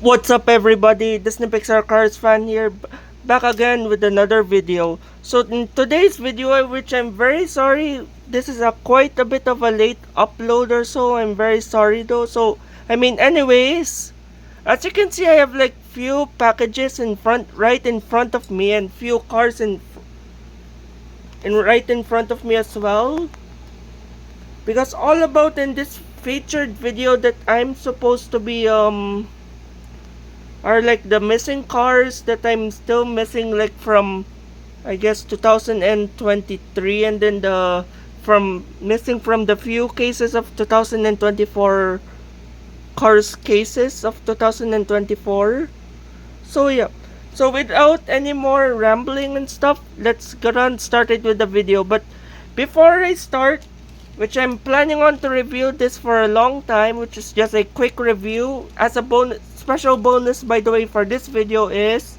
What's up everybody, Disney Pixar Cars fan here, back again with another video. So in today's video, which I'm very sorry, this is a quite a bit of a late upload or so, I'm very sorry though. So, anyways, as you can see, I have like few packages right in front of me, and few cars right in front of me as well. Because all about in this featured video that I'm supposed to be are like the missing cars that I'm still missing, like from I guess 2023, and then the from missing from the few cases of 2024 cars cases of 2024. So yeah. So without any more rambling and stuff, let's get on started with the video. But before I start, which I'm planning on to review this for a long time, which is just a quick review as a bonus, special bonus by the way for this video is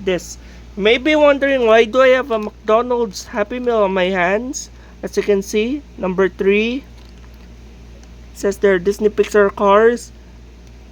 this. Maybe wondering why do I have a McDonald's Happy Meal on my hands. As you can see, number 3 says they're Disney Pixar cars,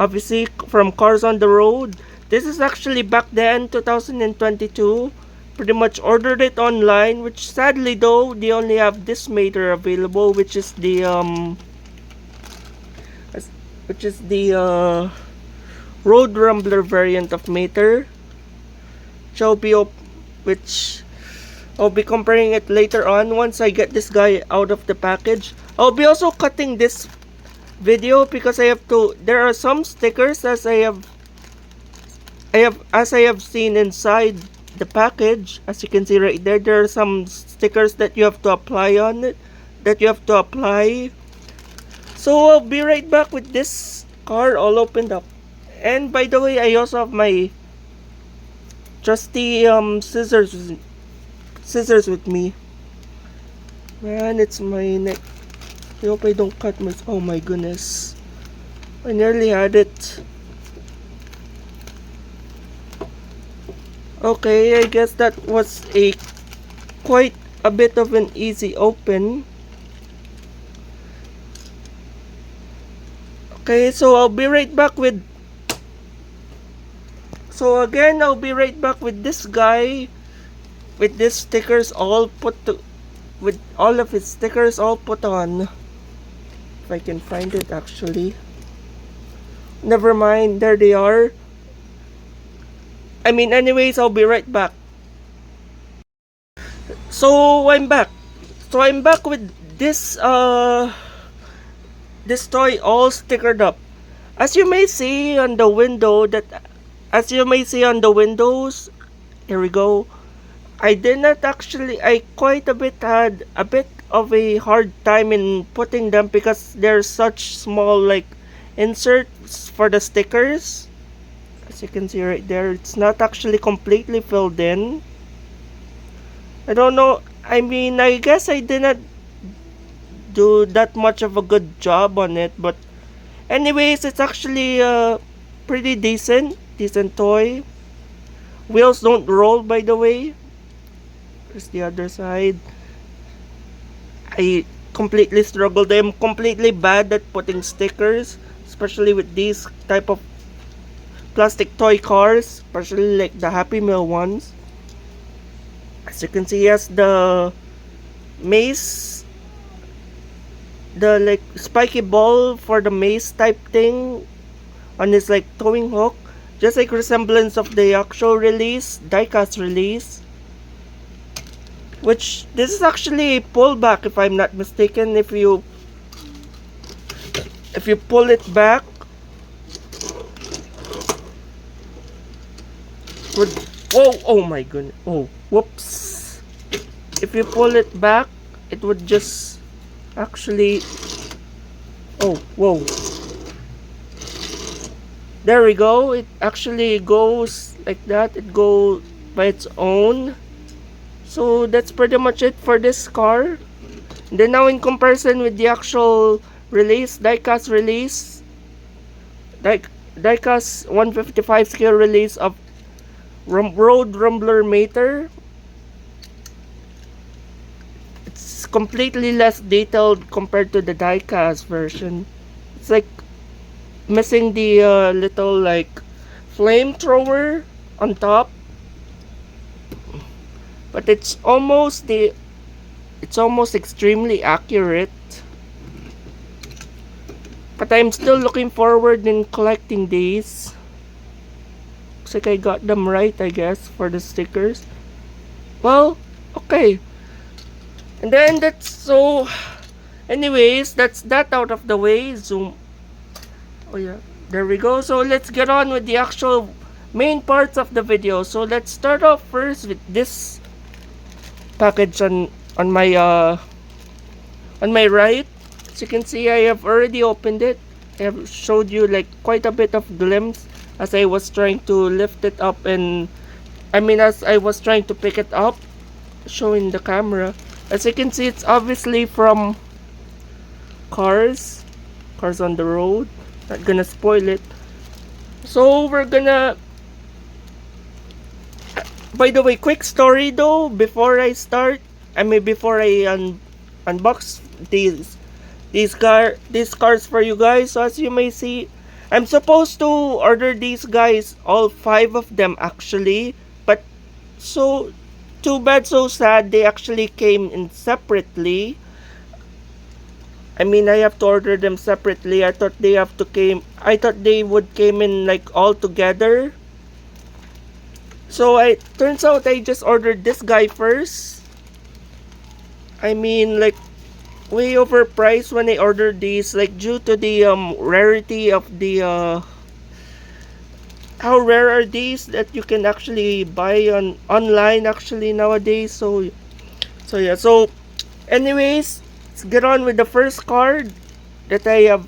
obviously from Cars on the Road. This is actually back then 2022. Pretty much ordered it online, which sadly though they only have this Mater available, which is the Road Rumbler variant of Mater. Which I'll be comparing it later on once I get this guy out of the package. I'll be also cutting this video because I have to. There are some stickers as I have seen inside the package. As you can see right there, there are some stickers that you have to apply on it. So I'll be right back with this car all opened up. And by the way, I also have my trusty scissors with me. Man, it's my neck. I hope I don't cut my. Oh my goodness. I nearly had it. Okay, I guess that was a quite a bit of an easy open. Okay, so I'll be right back with. So again, I'll be right back with this guy, with these stickers all with all of his stickers all put on. If I can find it actually. Never mind, there they are. Anyways, I'll be right back. So I'm back. With this toy all stickered up. As you may see on the window windows, here we go. I quite a bit had a bit of a hard time in putting them because they're such small like inserts for the stickers. As you can see right there, it's not actually completely filled in. I don't know. I guess I didn't do that much of a good job on it, but anyways, it's actually a pretty decent toy. Wheels don't roll, by the way. Here's the other side. I completely struggled. I'm completely bad at putting stickers, especially with these type of plastic toy cars, especially like the Happy Meal ones. As you can see, he has the maze, the like spiky ball for the maze type thing on his like towing hook, just like resemblance of the actual release, diecast release. Which this is actually a pullback if I'm not mistaken. If you pull it back, oh my goodness, oh whoops, if you pull it back it would just actually, oh whoa, there we go, it actually goes like that, it goes by its own. So that's pretty much it for this car. And then now in comparison with the actual release, diecast 155 scale release of Road Rumbler Mater, it's completely less detailed compared to the diecast version. It's like missing the little like flamethrower on top, but it's almost extremely accurate. But I'm still looking forward in collecting these. Looks like I got them right, I guess, for the stickers. Well, okay. And then that's so. Anyways, that's that out of the way. Zoom. Oh yeah, there we go. So let's get on with the actual main parts of the video. So let's start off first with this package on my right. As you can see, I have already opened it. I have showed you like quite a bit of glimpse as I was trying to lift it up, and as I was trying to pick it up, showing the camera. As you can see, it's obviously from Cars on the Road. Not gonna spoil it. So we're gonna. By the way, quick story though. Before I unbox these cars for you guys. So as you may see, I'm supposed to order these guys, all 5 of them actually, but so too bad, so sad, they actually came in separately. I have to order them separately. I thought they would came in like all together. So turns out I just ordered this guy first. Like way overpriced when I ordered these, like due to the rarity of the how rare are these that you can actually buy online actually nowadays. So yeah. So anyways, let's get on with the first card that I have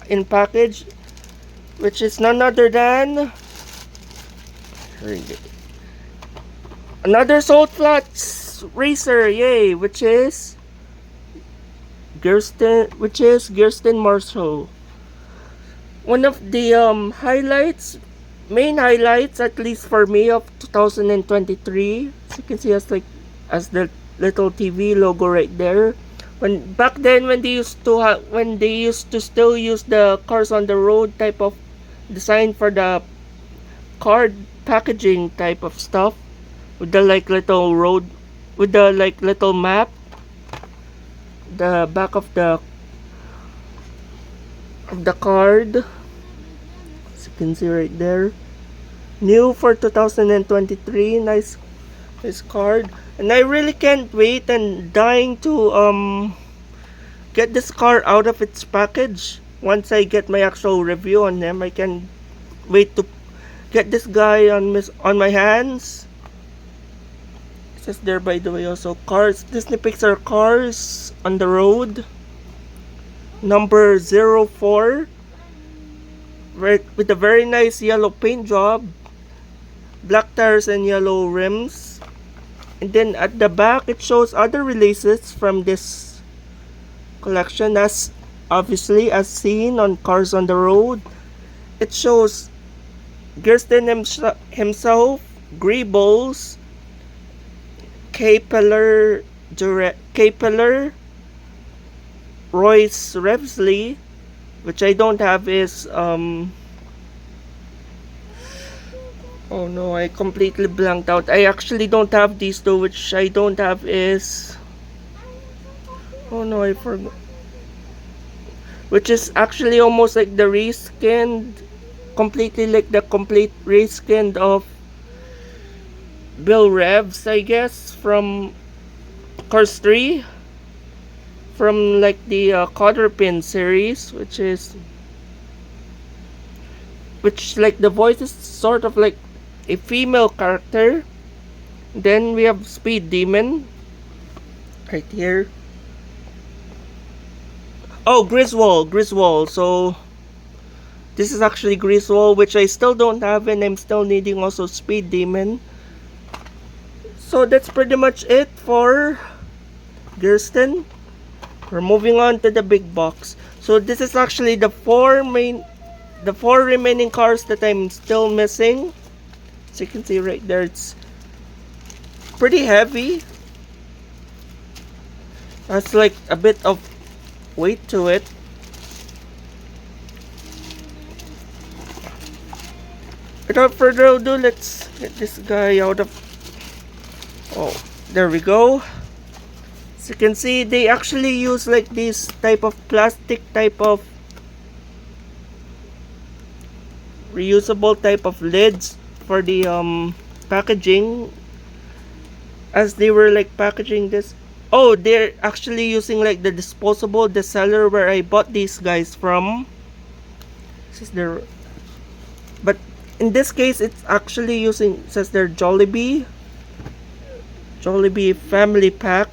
in package, which is none other than another Salt Flats racer, yay, which is Kirsten Marshall. One of the main highlights, at least for me, of 2023. As you can see, as the little TV logo right there. When back then, when they used to still use the Cars on the Road type of design for the card packaging type of stuff, with the like little road, with the like little map, the back of the card, as you can see right there. New for 2023, nice card, and I really can't wait and dying to get this car out of its package. Once I get my actual review on them, I can wait to get this guy on my hands. It says there, by the way, also Cars, Disney Pixar Cars on the Road, number 04, with a very nice yellow paint job, black tires and yellow rims. And then at the back, it shows other releases from this collection, as obviously as seen on Cars on the Road. It shows Kirsten himself, Greebles, Capeller, Royce Revsley, which I don't have, is oh no, I completely blanked out. I actually don't have these two, which I don't have is, oh no, I forgot. Which is actually almost like the reskinned, completely like the complete reskinned of Bill Revs, I guess, from Cars 3, from like the Codderpin series, which like the voice is sort of like a female character. Then we have Speed Demon right here. Oh, Griswold. So this is actually Griswold, which I still don't have, and I'm still needing also Speed Demon. So that's pretty much it for Kirsten. We're moving on to the big box. So this is actually the four remaining cars that I'm still missing. As you can see right there, it's pretty heavy. That's like a bit of weight to it. Without further ado, let's get this guy out of... Oh, there we go. As you can see, they actually use like this type of plastic type of reusable type of lids for the packaging, as they were like packaging this. Oh, they're actually using like the disposable, the seller where I bought these guys from. This is their... But in this case, it's actually using, it says their Jollibee family pack.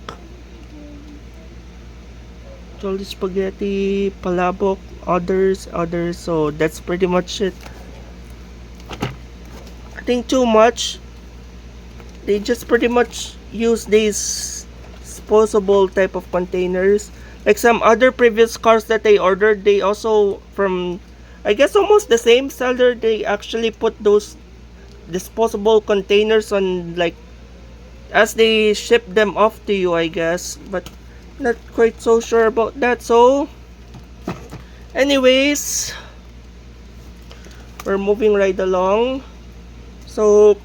Jolly Spaghetti, Palabok, others. So that's pretty much it. I think too much. They just pretty much use these disposable type of containers. Like some other previous cars that they ordered, they also from, I guess, almost the same seller, they actually put those disposable containers on, like, as they ship them off to you, I guess. But not quite so sure about that. So anyways, we're moving right along. So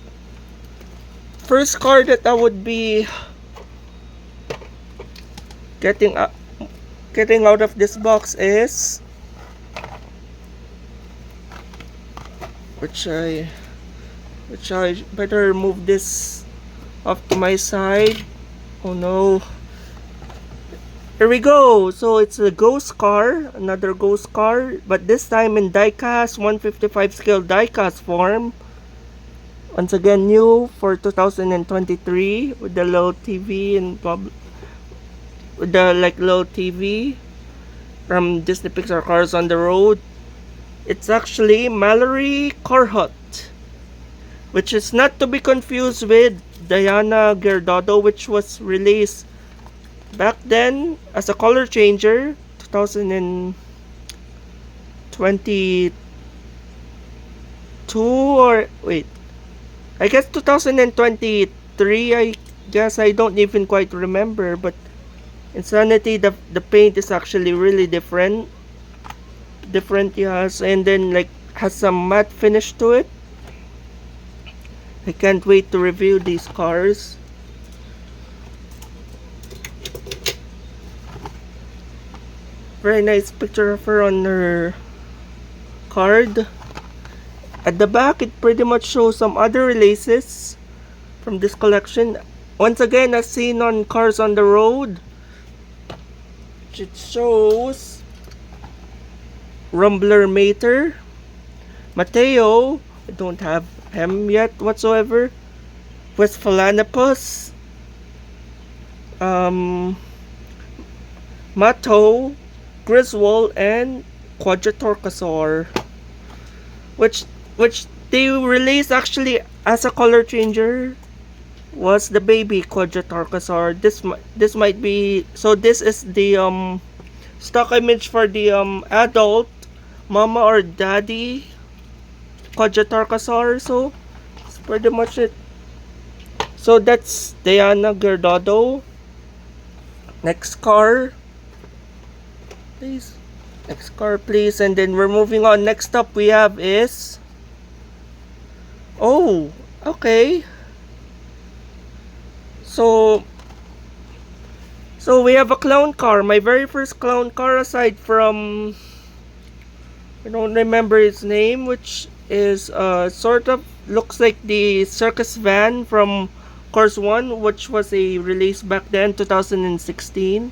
first car that I would be getting out of this box is, which I better move this off to my side. Oh no. Here we go. So it's a ghost car, another ghost car, but this time in diecast, 155 scale diecast form. Once again, new for 2023 with the little TV and with the like little TV from Disney Pixar Cars on the Road. It's actually Mallory Carhut, which is not to be confused with Diana Giordano, which was released back then as a color changer, 2022, or wait, I guess 2023, I guess. I don't even quite remember, but Insanity, the paint is actually really different, yes, and then like has some matte finish to it. I can't wait to review these cars. Very nice picture of her on her card. At the back, it pretty much shows some other releases from this collection. Once again, as seen on Cars on the Road, it shows Rumbler Mater, Mateo, I don't have him yet whatsoever, Westphalanopus, Mato, Griswold, and Quadratorkasaur, which they released actually as a color changer was the baby Quadratorkasaur. This might be, so this is the stock image for the adult mama or daddy Quadratorkasaur. So that's pretty much it. So that's Diana Giordano. Next car, please. Next car, please. And then we're moving on. Next up we have is, oh, okay. So we have a clown car. My very first clown car, aside from, I don't remember its name, which is sort of looks like the circus van from Cars 1, which was a release back then, 2016,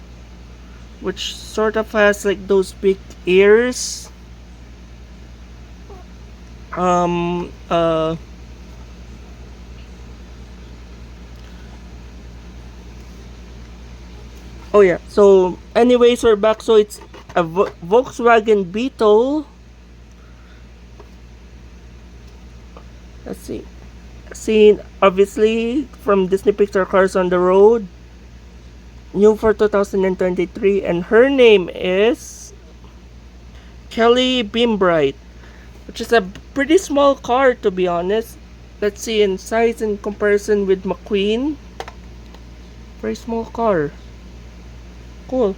which sort of has like those big ears. Oh yeah. So anyways, we're back. So it's a Volkswagen Beetle. Let's see. Seen obviously from Disney Pixar Cars on the Road. New for 2023, and her name is Kelly Beambright, which is a pretty small car, to be honest. Let's see in size in comparison with McQueen. Very small car. Cool.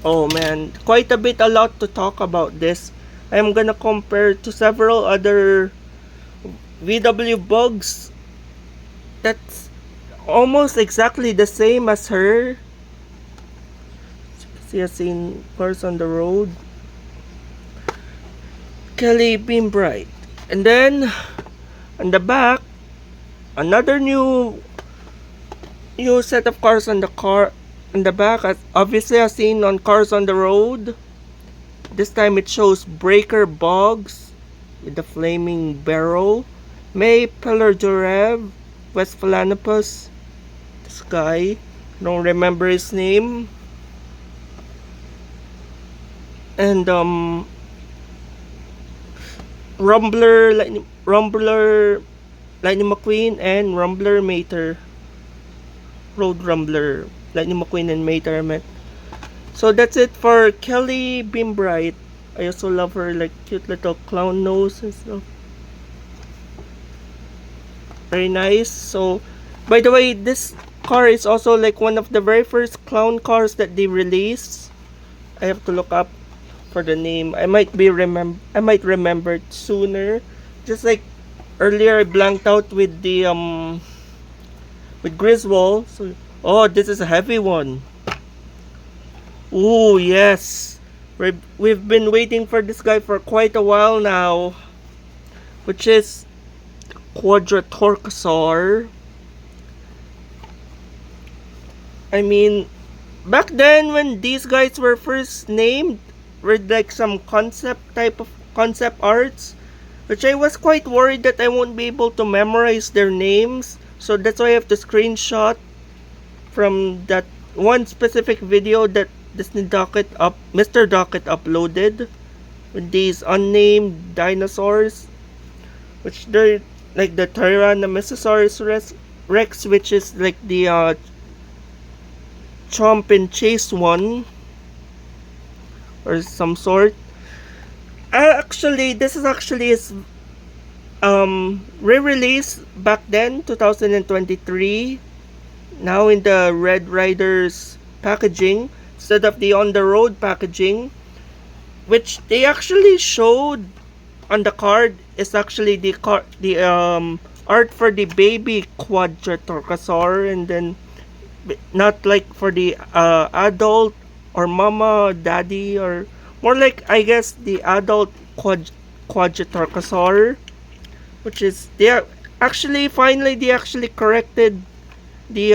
Oh man, quite a lot to talk about this. I'm gonna compare to several other VW bugs that's almost exactly the same as her. See a scene cars on the road. Kelly Beambright. And then on the back, another new set of cars on the car in the back, as obviously as seen on Cars on the Road. This time it shows Breaker Boggs with the flaming barrel, May Pelardurev, West Philanopus, this guy, don't remember his name, and Rumbler Lightning McQueen, and Rumbler Mater, Road Rumbler Lightning McQueen and Mater, I meant. So that's it for Kelly Beambright. I also love her like cute little clown nose and stuff. Very nice. So, by the way, this car is also like one of the very first clown cars that they released. I have to look up for the name. I might remember it sooner. Just like earlier, I blanked out with the with Griswold. So, oh, this is a heavy one. Oh yes, we've been waiting for this guy for quite a while now, which is Quadratorkasaur. I mean, back then when these guys were first named, with like some concept arts, which I was quite worried that I won't be able to memorize their names. So that's why I have to screenshot from that one specific video that Mr. Docket uploaded with these unnamed dinosaurs, which they're like the Tyrannosaurus Rex, which is like the Chomp and Chase one or some sort. Actually, this is actually his re-release back then, 2023. Now in the Red Riders packaging instead of the on the road packaging, which they actually showed on the card is actually the art for the baby Quadratorkasaur, and then not like for the adult or mama daddy, or more like I guess the adult Quadratorkasaur, which is they actually corrected the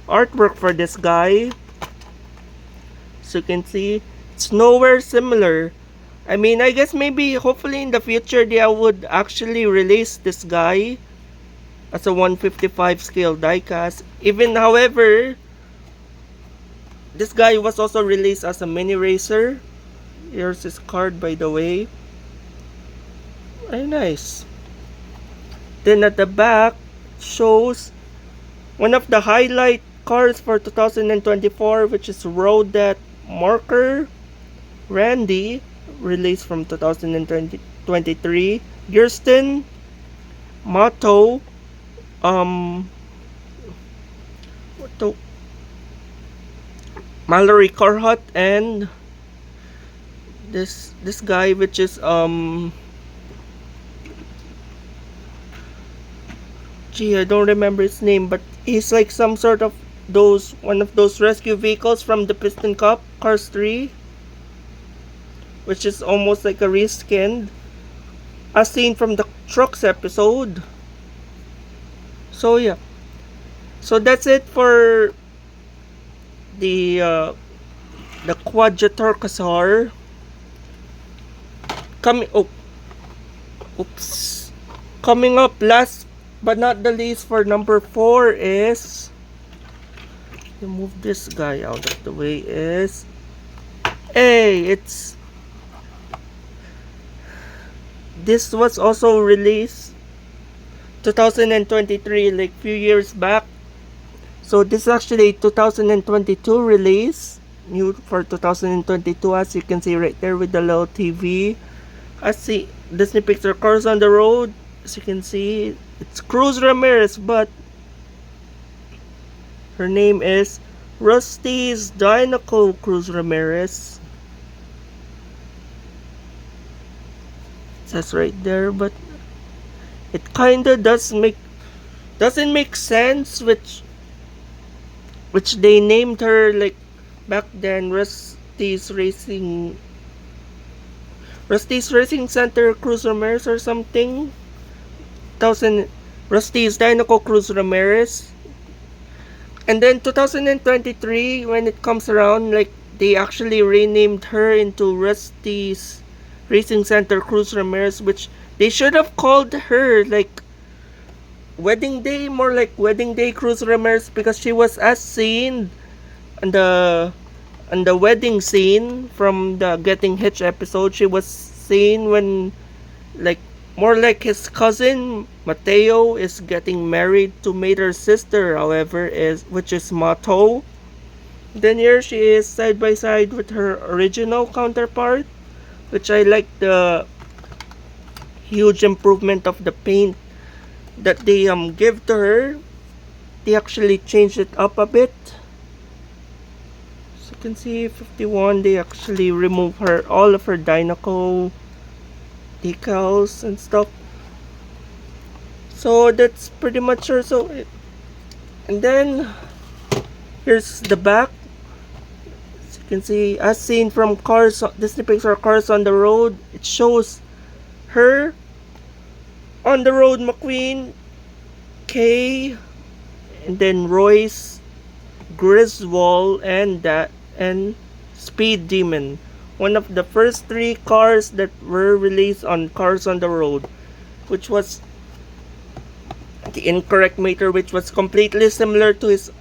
artwork for this guy. So you can see it's nowhere similar. I mean, I guess maybe hopefully in the future they would actually release this guy as a 155 scale diecast. Even however, this guy was also released as a mini racer. Here's his card, by the way. Very nice. Then at the back shows one of the highlight cars for 2024, which is Rodet Marker Randy, released from 2023. Kirsten Mato, Mallory Carhut, and this guy, which is I don't remember his name, but he's like some sort of one of those rescue vehicles from the Piston Cup Cars 3, which is almost like a reskinned as seen from the trucks episode. So yeah, so that's it for the Quadratorkasaur. Coming up, last but not the least, for number 4 is, you move this guy out of the way, is this was also released 2023, like few years back. So this is actually 2022 release, new for 2022, as you can see right there with the little TV. I see Disney Pixar Cars on the Road. As you can see, it's Cruz Ramirez, but her name is Rusty's Dinoco Cruz Ramirez. says right there, but it kinda doesn't make sense, which they named her like back then Rusty's Racing Center Cruz Ramirez or something. Thousand Rusty's Dinoco Cruz Ramirez. And then 2023, when it comes around, like they actually renamed her into Rusty's Racing Center Cruz Ramirez, which they should have called her like Wedding Day, more like Wedding Day Cruz Ramirez, because she was as seen on the wedding scene from the Getting Hitched episode. She was seen when like more like his cousin Mateo is getting married to Mater's sister, however, is which is Mato. Then here she is side by side with her original counterpart, which I like the huge improvement of the paint that they give to her. They actually changed it up a bit. So you can see 51, they actually remove all of her Dinoco decals and stuff. So that's pretty much her. And then here's the back. As you can see, as seen from Disney Pixar Cars on the Road, it shows her on the road, McQueen, Kay, and then Royce, Griswold, and Speed Demon. One of the first 3 cars that were released on Cars on the Road, which was the incorrect Mater, which was completely similar to his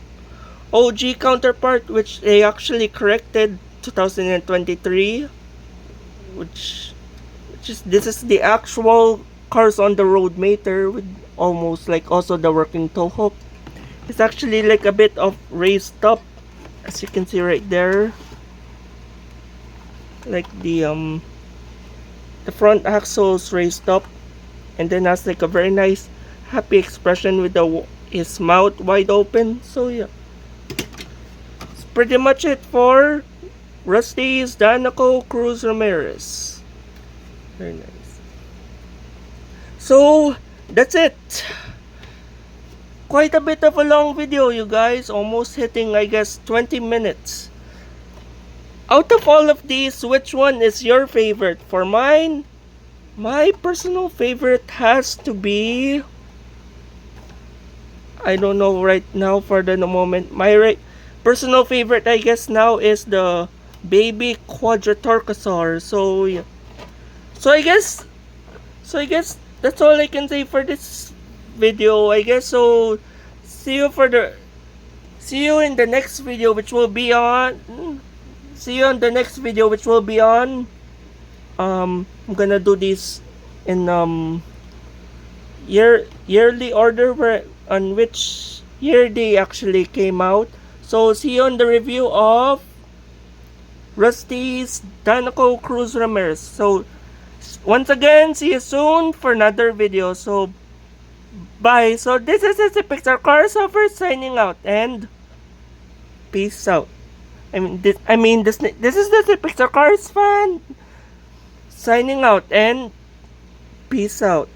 OG counterpart, which they actually corrected 2023, which is this is the actual Cars on the Road Mater with almost like also the working tow hook. It's actually like a bit of raised up, as you can see right there. Like the front axle's raised up, and then has like a very nice happy expression with his mouth wide open. So yeah, it's pretty much it for Rusty's Dinoco Cruz Ramirez. Very nice. So that's it. Quite a bit of a long video, you guys, almost hitting I guess 20 minutes. Out of all of these, which one is your favorite? For mine, my personal favorite has to be, I don't know right now for the moment. My personal favorite I guess now is the baby Quadratorchosaur. So yeah. So I guess that's all I can say for this video, I guess. So see you in the next video, which will be on I'm gonna do this in yearly order, where on which year they actually came out. So see you on the review of Rusty's Dinoco Cruz Ramirez. So once again, see you soon for another video. So bye. So this is the Pixar Cars Over signing out, and peace out. This is the Pixar Cars fan signing out, and peace out.